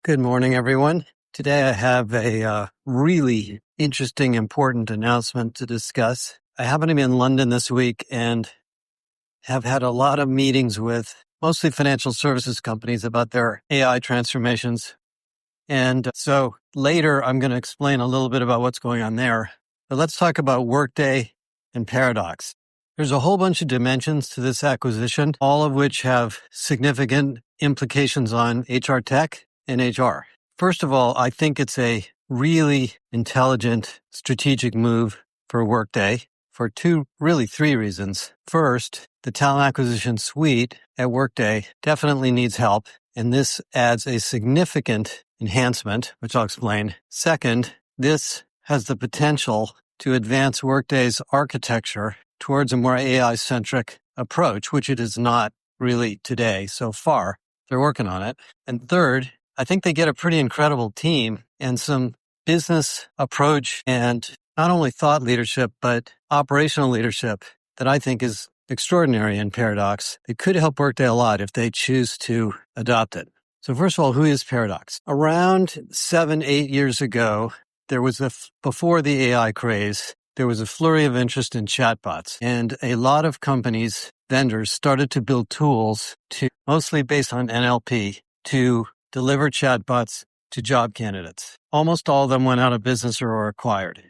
Good morning, everyone. Today I have a really interesting, important announcement to discuss. I happen to be in London this week and have had a lot of meetings with mostly financial services companies about their AI transformations. And so later I'm going to explain a little bit about what's going on there. But let's talk about Workday and Paradox. There's a whole bunch of dimensions to this acquisition, all of which have significant implications on HR tech and HR. First of all, I think it's a really intelligent strategic move for Workday for three reasons. First, the talent acquisition suite at Workday definitely needs help, and this adds a significant enhancement, which I'll explain. Second, this has the potential to advance Workday's architecture towards a more AI-centric approach, which it is not really today so far. They're working on it. And third, I think they get a pretty incredible team and some business approach and not only thought leadership, but operational leadership that I think is extraordinary in Paradox. It could help Workday a lot if they choose to adopt it. So first of all, who is Paradox? Around 7-8 years ago, there was before the AI craze, there was a flurry of interest in chatbots, and a lot of companies, vendors, started to build tools mostly based on NLP to deliver chatbots to job candidates. Almost all of them went out of business or were acquired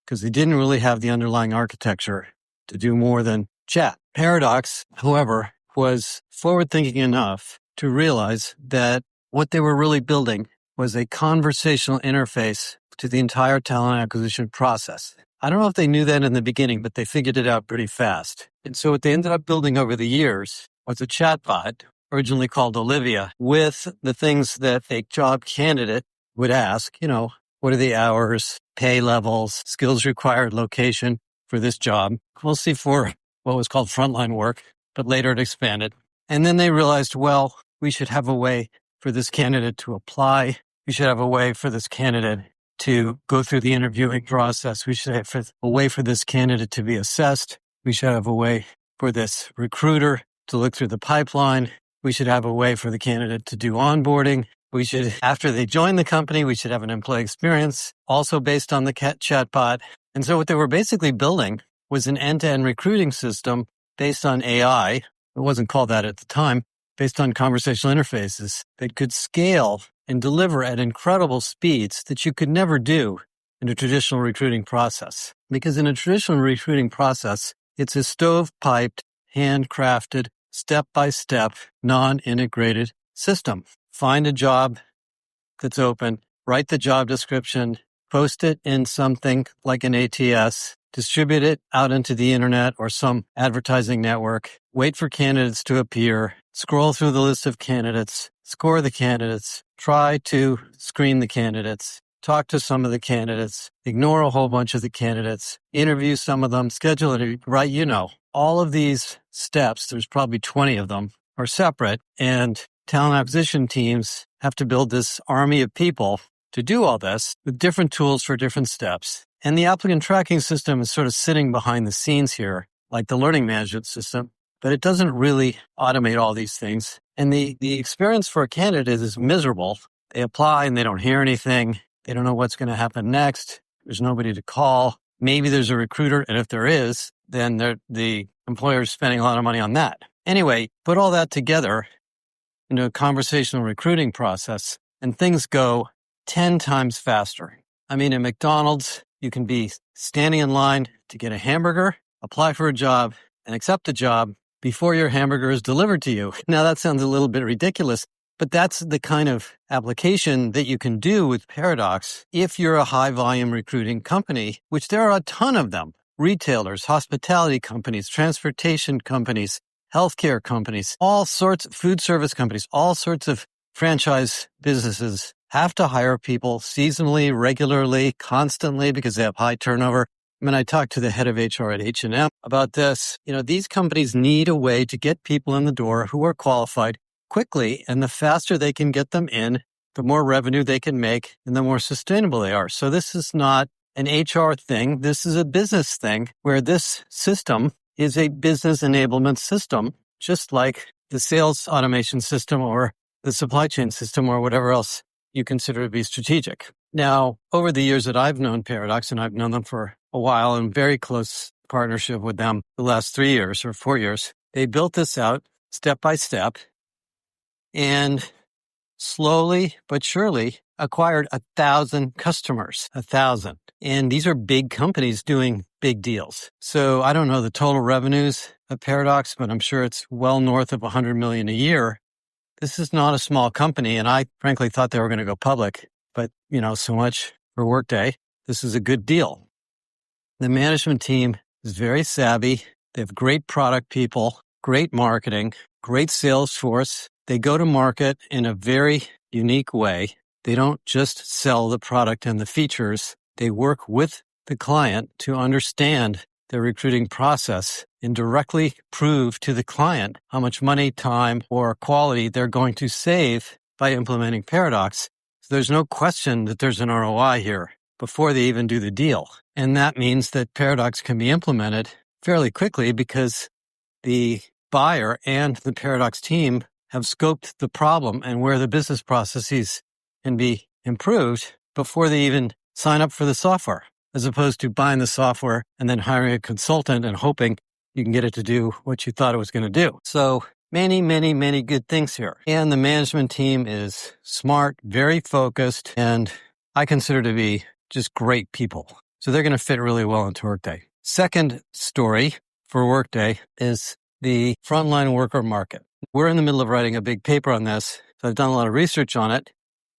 because they didn't really have the underlying architecture to do more than chat. Paradox, however, was forward-thinking enough to realize that what they were really building was a conversational interface to the entire talent acquisition process. I don't know if they knew that in the beginning, but they figured it out pretty fast. And so what they ended up building over the years was a chatbot, originally called Olivia, with the things that a job candidate would ask, what are the hours, pay levels, skills required, location for this job, mostly for what was called frontline work, but later it expanded. And then they realized, well, we should have a way for this candidate to apply. We should have a way for this candidate to go through the interviewing process. We should have a way for this candidate to be assessed. We should have a way for this recruiter to look through the pipeline. We should have a way for the candidate to do onboarding. We should, after they join the company, we should have an employee experience also based on the chatbot. And so what they were basically building was an end-to-end recruiting system based on AI. It wasn't called that at the time, based on conversational interfaces that could scale and deliver at incredible speeds that you could never do in a traditional recruiting process. Because in a traditional recruiting process, it's a stovepiped, handcrafted, step-by-step, non-integrated system. Find a job that's open, write the job description, post it in something like an ATS, distribute it out into the internet or some advertising network, wait for candidates to appear, scroll through the list of candidates, score the candidates, try to screen the candidates, talk to some of the candidates, ignore a whole bunch of the candidates, interview some of them, schedule it, right? All of these steps, there's probably 20 of them, are separate, and talent acquisition teams have to build this army of people to do all this with different tools for different steps. And the applicant tracking system is sort of sitting behind the scenes here, like the learning management system, but it doesn't really automate all these things. And the experience for a candidate is miserable. They apply and they don't hear anything. They don't know what's going to happen next. There's nobody to call. Maybe there's a recruiter, and if there is, then the employer is spending a lot of money on that. Anyway, put all that together into a conversational recruiting process, and things go 10 times faster. I mean, at McDonald's, you can be standing in line to get a hamburger, apply for a job, and accept the job before your hamburger is delivered to you. Now, that sounds a little bit ridiculous, but that's the kind of application that you can do with Paradox if you're a high-volume recruiting company, which there are a ton of them. Retailers, hospitality companies, transportation companies, healthcare companies, all sorts of food service companies, all sorts of franchise businesses have to hire people seasonally, regularly, constantly because they have high turnover. I mean, I talked to the head of HR at H&M about this. These companies need a way to get people in the door who are qualified quickly, and the faster they can get them in, the more revenue they can make and the more sustainable they are. So this is not an HR thing. This is a business thing where this system is a business enablement system, just like the sales automation system or the supply chain system or whatever else you consider to be strategic. Now, over the years that I've known Paradox, and I've known them for a while in very close partnership with them the last 3 years or 4 years, they built this out step by step and slowly but surely acquired 1,000 customers, 1,000. And these are big companies doing big deals. So I don't know the total revenues of Paradox, but I'm sure it's well north of 100 million a year. This is not a small company, and I frankly thought they were going to go public, but so much for Workday. This is a good deal. The management team is very savvy. They have great product people, great marketing, great sales force. They go to market in a very unique way. They don't just sell the product and the features. They work with the client to understand their recruiting process and directly prove to the client how much money, time, or quality they're going to save by implementing Paradox. So there's no question that there's an ROI here before they even do the deal. And that means that Paradox can be implemented fairly quickly because the buyer and the Paradox team have scoped the problem and where the business processes can be improved before they even sign up for the software, as opposed to buying the software and then hiring a consultant and hoping you can get it to do what you thought it was going to do. So many, many, many good things here. And the management team is smart, very focused, and I consider to be just great people. So they're going to fit really well into Workday. Second story for Workday is the frontline worker market. We're in the middle of writing a big paper on this. So I've done a lot of research on it,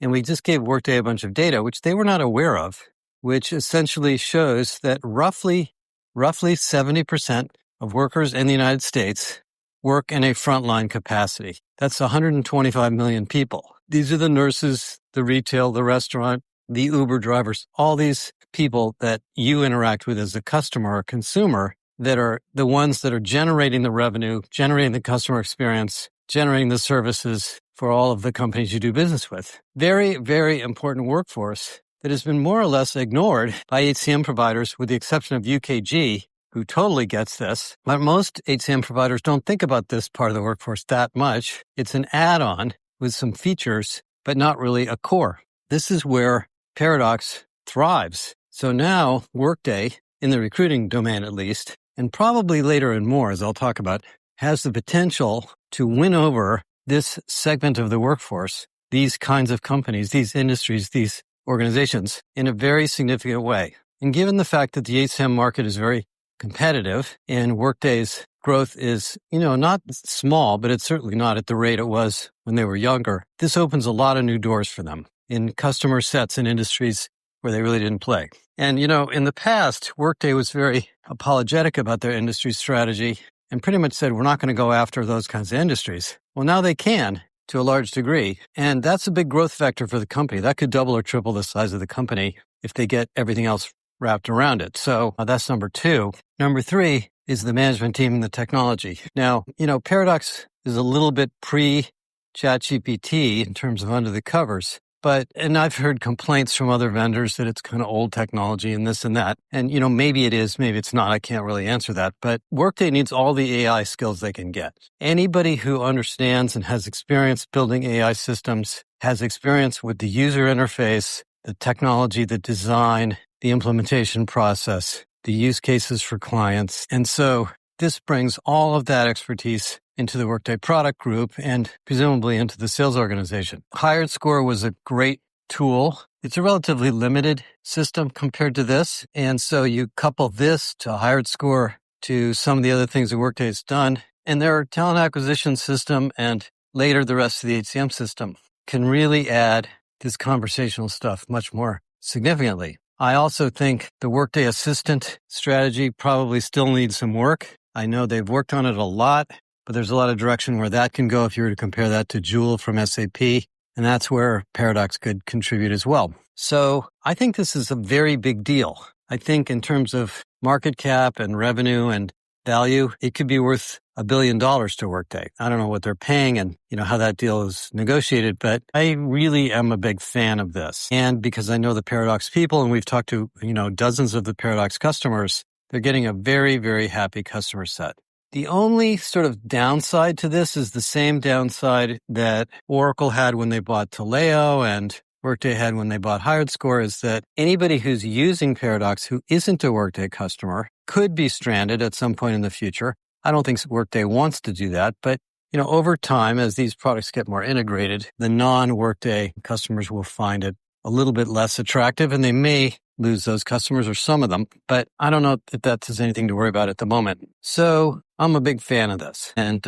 and we just gave Workday a bunch of data, which they were not aware of, which essentially shows that roughly 70% of workers in the United States work in a frontline capacity. That's 125 million people. These are the nurses, the retail, the restaurant, the Uber drivers, all these people that you interact with as a customer or consumer that are the ones that are generating the revenue, generating the customer experience, generating the services for all of the companies you do business with. Very, very important workforce that has been more or less ignored by HCM providers, with the exception of UKG, who totally gets this. But most HCM providers don't think about this part of the workforce that much. It's an add-on with some features, but not really a core. This is where Paradox thrives. So now Workday, in the recruiting domain at least, and probably later and more, as I'll talk about, has the potential to win over this segment of the workforce, these kinds of companies, these industries, these organizations, in a very significant way. And given the fact that the HCM market is very competitive and Workday's growth is, not small, but it's certainly not at the rate it was when they were younger, this opens a lot of new doors for them in customer sets and industries where they really didn't play. And, in the past, Workday was very apologetic about their industry strategy and pretty much said, we're not going to go after those kinds of industries. Well, now they can to a large degree. And that's a big growth factor for the company. That could double or triple the size of the company if they get everything else wrapped around it. So that's number two. Number three is the management team and the technology. Now, Paradox is a little bit pre-ChatGPT in terms of under the covers. And I've heard complaints from other vendors that it's kind of old technology and this and that. And, maybe it is, maybe it's not. I can't really answer that. But Workday needs all the AI skills they can get. Anybody who understands and has experience building AI systems, has experience with the user interface, the technology, the design, the implementation process, the use cases for clients. And so this brings all of that expertise into the Workday product group and presumably into the sales organization. HiredScore was a great tool. It's a relatively limited system compared to this. And so you couple this to HiredScore to some of the other things that Workday has done, and their talent acquisition system and later the rest of the HCM system can really add this conversational stuff much more significantly. I also think the Workday Assistant strategy probably still needs some work. I know they've worked on it a lot, but there's a lot of direction where that can go if you were to compare that to Joule from SAP, and that's where Paradox could contribute as well. So I think this is a very big deal. I think in terms of market cap and revenue and value, it could be worth $1 billion to Workday. I don't know what they're paying and how that deal is negotiated, but I really am a big fan of this. And because I know the Paradox people and we've talked to dozens of the Paradox customers, they're getting a very, very happy customer set. The only sort of downside to this is the same downside that Oracle had when they bought Taleo and Workday had when they bought HiredScore is that anybody who's using Paradox who isn't a Workday customer could be stranded at some point in the future. I don't think Workday wants to do that, but over time, as these products get more integrated, the non-Workday customers will find it a little bit less attractive, and they may lose those customers or some of them, but I don't know if that is anything to worry about at the moment. So I'm a big fan of this, and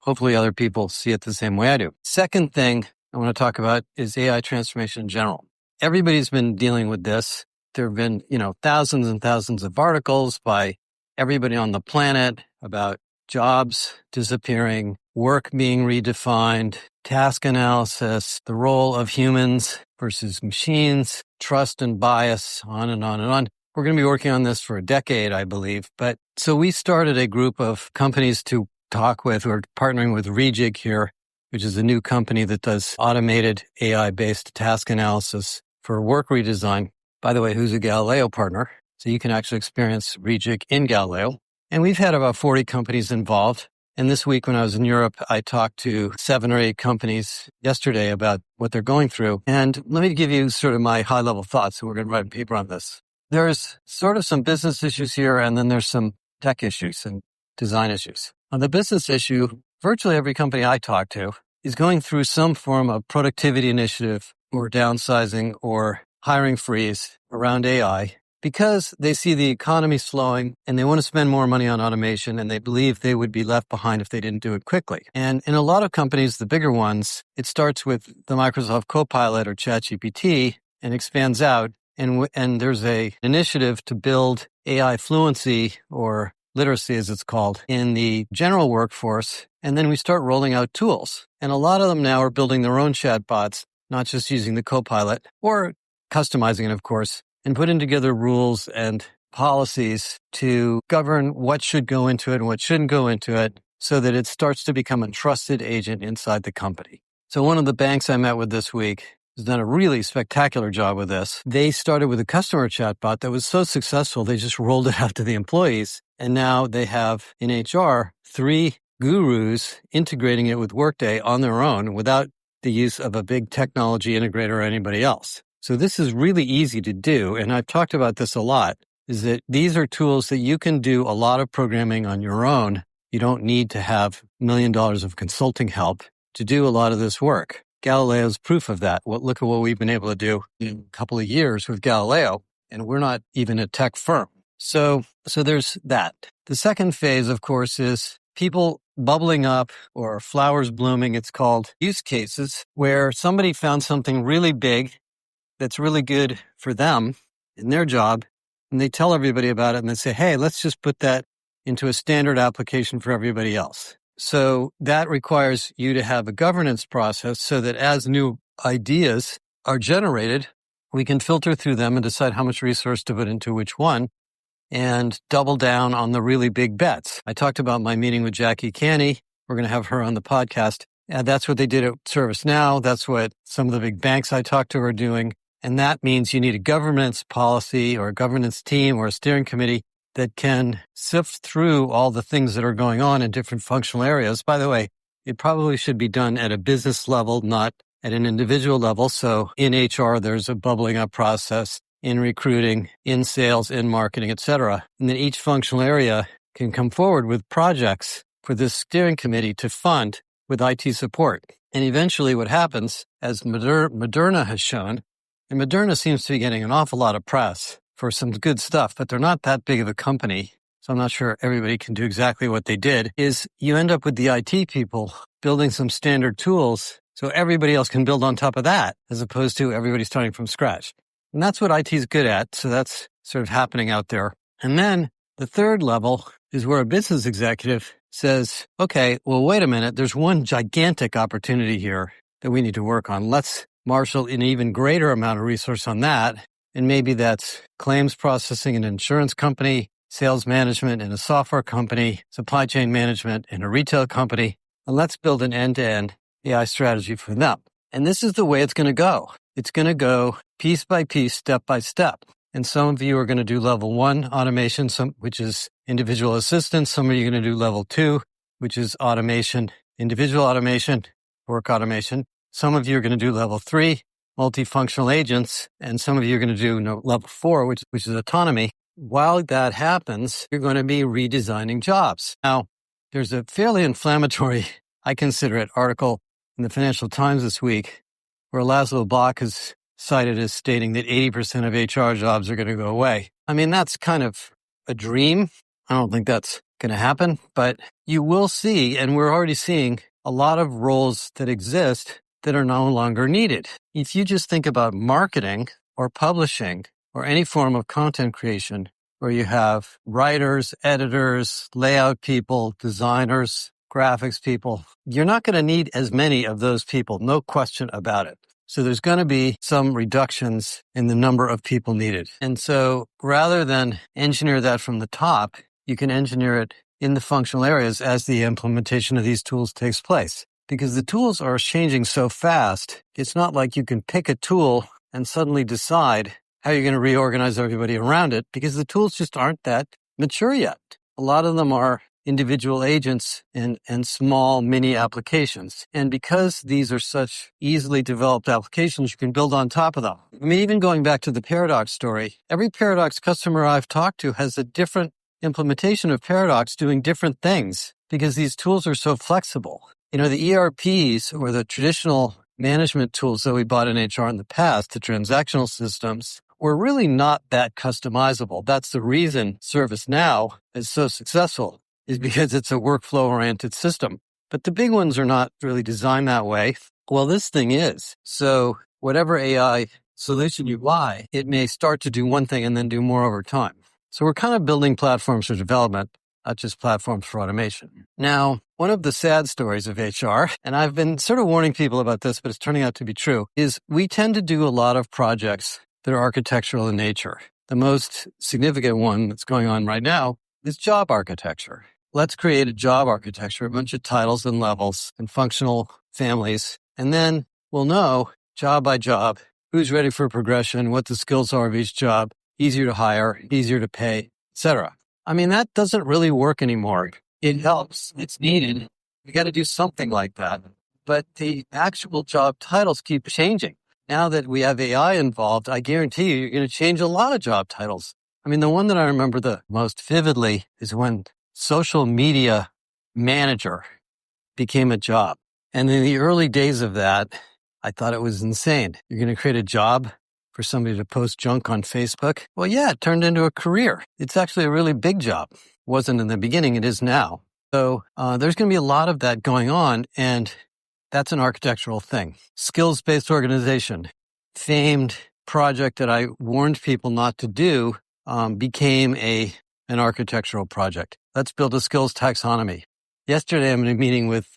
hopefully other people see it the same way I do. Second thing I want to talk about is AI transformation in general. Everybody's been dealing with this. There have been, thousands and thousands of articles by everybody on the planet about jobs disappearing, work being redefined, task analysis, the role of humans versus machines, trust and bias, on and on and on. We're going to be working on this for a decade, I believe. But so we started a group of companies to talk with. We're partnering with Rejig here, which is a new company that does automated AI-based task analysis for work redesign. By the way, who's a Galileo partner. So you can actually experience Rejig in Galileo. And we've had about 40 companies involved. And this week when I was in Europe, I talked to 7 or 8 companies yesterday about what they're going through. And let me give you sort of my high-level thoughts. So we're going to write a paper on this. There's sort of some business issues here, and then there's some tech issues and design issues. On the business issue, virtually every company I talk to is going through some form of productivity initiative or downsizing or hiring freeze around AI because they see the economy slowing and they want to spend more money on automation and they believe they would be left behind if they didn't do it quickly. And in a lot of companies, the bigger ones, it starts with the Microsoft Copilot or ChatGPT and expands out. And there's a initiative to build AI fluency or literacy, as it's called, in the general workforce. And then we start rolling out tools. And a lot of them now are building their own chatbots, not just using the Copilot or customizing it, of course, and putting together rules and policies to govern what should go into it and what shouldn't go into it so that it starts to become a trusted agent inside the company. So one of the banks I met with this week has done a really spectacular job with this. They started with a customer chatbot that was so successful, they just rolled it out to the employees. And now they have in HR 3 gurus integrating it with Workday on their own without the use of a big technology integrator or anybody else. So this is really easy to do. And I've talked about this a lot, is that these are tools that you can do a lot of programming on your own. You don't need to have $1 million of consulting help to do a lot of this work. Galileo's proof of that. Look at what we've been able to do in a couple of years with Galileo, and we're not even a tech firm. So there's that. The second phase, of course, is people bubbling up or flowers blooming. It's called use cases where somebody found something really big that's really good for them in their job, and they tell everybody about it, and they say, hey, let's just put that into a standard application for everybody else. So that requires you to have a governance process so that as new ideas are generated, we can filter through them and decide how much resource to put into which one and double down on the really big bets. I talked about my meeting with Jackie Canny. We're going to have her on the podcast. And that's what they did at ServiceNow. That's what some of the big banks I talked to are doing. And that means you need a governance policy or a governance team or a steering committee that can sift through all the things that are going on in different functional areas. By the way, it probably should be done at a business level, not at an individual level. So in HR, there's a bubbling up process, in recruiting, in sales, in marketing, et cetera. And then each functional area can come forward with projects for this steering committee to fund with IT support. And eventually what happens, as Moderna has shown, and Moderna seems to be getting an awful lot of press for some good stuff, but they're not that big of a company. So I'm not sure everybody can do exactly what they did, is you end up with the IT people building some standard tools so everybody else can build on top of that, as opposed to everybody starting from scratch. And that's what IT is good at. So that's sort of happening out there. And then the third level is where a business executive says, okay, well, wait a minute. There's one gigantic opportunity here that we need to work on. Let's marshal an even greater amount of resource on that. And maybe that's claims processing in an insurance company, sales management in a software company, supply chain management in a retail company. And let's build an end-to-end AI strategy for them. And this is the way it's going to go. It's going to go piece by piece, step by step. And some of you are going to do level 1 automation, which is individual assistance. Some of you are going to do level 2, which is automation, individual automation, work automation. Some of you are going to do level 3, multifunctional agents, and some of you are going to do level 4, which is autonomy. While that happens, you're going to be redesigning jobs. Now, there's a fairly inflammatory, I consider it, article in the Financial Times this week where Laszlo Bock is cited as stating that 80% of HR jobs are going to go away. I mean, that's kind of a dream. I don't think that's going to happen, but you will see, and we're already seeing a lot of roles that exist that are no longer needed. If you just think about marketing or publishing or any form of content creation where you have writers, editors, layout people, designers, graphics people, you're not going to need as many of those people, no question about it. So there's going to be some reductions in the number of people needed. And so rather than engineer that from the top, you can engineer it in the functional areas as the implementation of these tools takes place. Because the tools are changing so fast, it's not like you can pick a tool and suddenly decide how you're going to reorganize everybody around it, because the tools just aren't that mature yet. A lot of them are individual agents and small mini applications. And because these are such easily developed applications, you can build on top of them. I mean, even going back to the Paradox story, every Paradox customer I've talked to has a different implementation of Paradox doing different things because these tools are so flexible. You know, the ERPs or the traditional management tools that we bought in HR in the past, the transactional systems, were really not that customizable. That's the reason ServiceNow is so successful, is because it's a workflow-oriented system. But the big ones are not really designed that way. Well, this thing is. So whatever AI solution you buy, it may start to do one thing and then do more over time. So we're kind of building platforms for development, not just platforms for automation. Now, one of the sad stories of HR, and I've been sort of warning people about this, but it's turning out to be true, is we tend to do a lot of projects that are architectural in nature. The most significant one that's going on right now is job architecture. Let's create a job architecture, a bunch of titles and levels and functional families, and then we'll know job by job who's ready for progression, what the skills are of each job, easier to hire, easier to pay, etc. I mean, that doesn't really work anymore. It helps. It's needed. We got to do something like that. But the actual job titles keep changing. Now that we have AI involved, I guarantee you're going to change a lot of job titles. I mean, the one that I remember the most vividly is when social media manager became a job. And in the early days of that, I thought it was insane. You're going to create a job for somebody to post junk on Facebook? Well, yeah, it turned into a career. It's actually a really big job. Wasn't in the beginning, it is now. So there's going to be a lot of that going on, and that's an architectural thing. Skills-based organization, famed project that I warned people not to do, became an architectural project. Let's build a skills taxonomy. Yesterday, I'm in a meeting with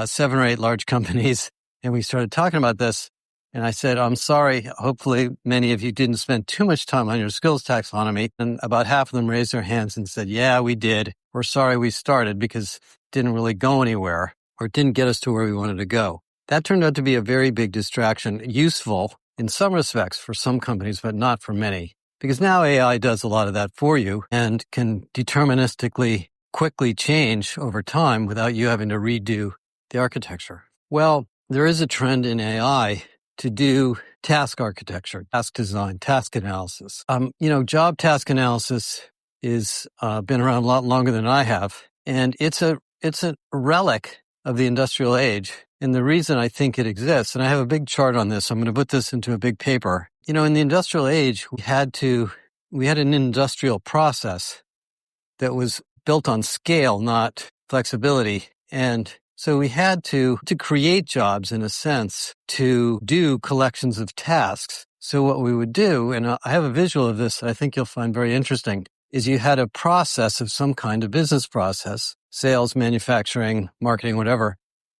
7 or 8 large companies, and we started talking about this. And I said, I'm sorry, hopefully many of you didn't spend too much time on your skills taxonomy. And about half of them raised their hands and said, yeah, we did. We're sorry we started because it didn't really go anywhere or it didn't get us to where we wanted to go. That turned out to be a very big distraction, useful in some respects for some companies, but not for many. Because now AI does a lot of that for you and can deterministically quickly change over time without you having to redo the architecture. Well, there is a trend in AI to do task architecture, task design, task analysis. Job task analysis is been around a lot longer than I have, and it's a relic of the industrial age. And the reason I think it exists, and I have a big chart on this, I'm going to put this into a big paper. You know, in the industrial age, we had an industrial process that was built on scale, not flexibility, and so we had to create jobs, in a sense, to do collections of tasks. So what we would do, and I have a visual of this that I think you'll find very interesting, is you had a process of some kind of business process, sales, manufacturing, marketing, whatever.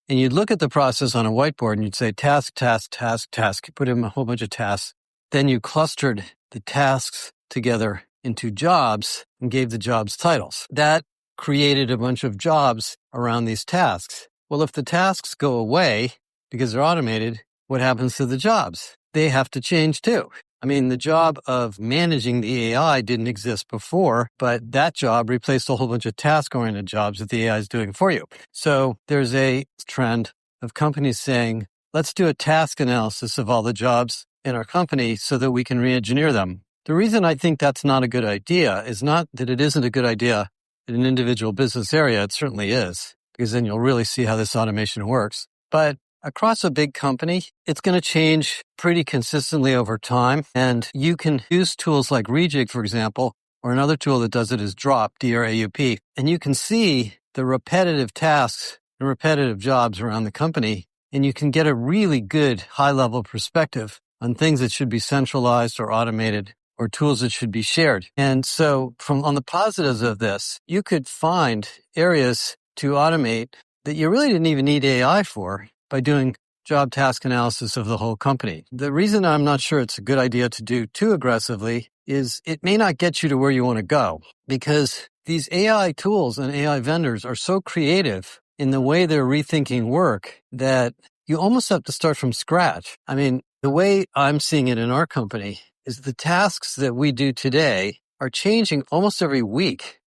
And you'd look at the process on a whiteboard and you'd say task, task, task, task, put in a whole bunch of tasks. Then you clustered the tasks together into jobs and gave the jobs titles. That created a bunch of jobs around these tasks. Well, if the tasks go away because they're automated, what happens to the jobs? They have to change too. I mean, the job of managing the AI didn't exist before, but that job replaced a whole bunch of task-oriented jobs that the AI is doing for you. So there's a trend of companies saying, let's do a task analysis of all the jobs in our company so that we can re-engineer them. The reason I think that's not a good idea is not that it isn't a good idea in an individual business area. It certainly is, because then you'll really see how this automation works. But across a big company, it's going to change pretty consistently over time. And you can use tools like Rejig, for example, or another tool that does it is Drop, D-R-A-U-P. And you can see the repetitive tasks and repetitive jobs around the company. And you can get a really good high-level perspective on things that should be centralized or automated or tools that should be shared. And so on the positives of this, you could find areas to automate that you really didn't even need AI for by doing job task analysis of the whole company. The reason I'm not sure it's a good idea to do too aggressively is it may not get you to where you want to go, because these AI tools and AI vendors are so creative in the way they're rethinking work that you almost have to start from scratch. I mean, the way I'm seeing it in our company is the tasks that we do today are changing almost every week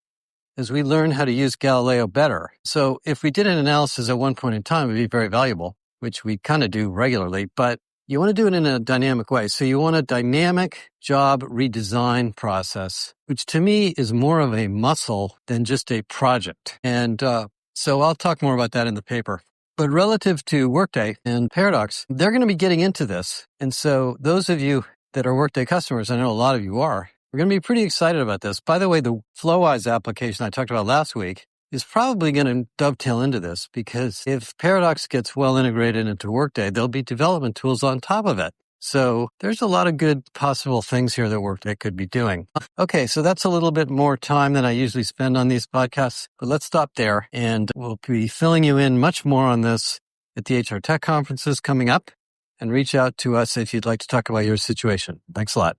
as we learn how to use Galileo better. So if we did an analysis at one point in time, it would be very valuable, which we kind of do regularly, but you want to do it in a dynamic way. So you want a dynamic job redesign process, which to me is more of a muscle than just a project. And so I'll talk more about that in the paper. But relative to Workday and Paradox, they're going to be getting into this. And so those of you that are Workday customers, I know a lot of you are, we're going to be pretty excited about this. By the way, the FlowWise application I talked about last week is probably going to dovetail into this, because if Paradox gets well integrated into Workday, there'll be development tools on top of it. So there's a lot of good possible things here that Workday could be doing. Okay, so that's a little bit more time than I usually spend on these podcasts, but let's stop there, and we'll be filling you in much more on this at the HR Tech conferences coming up, and reach out to us if you'd like to talk about your situation. Thanks a lot.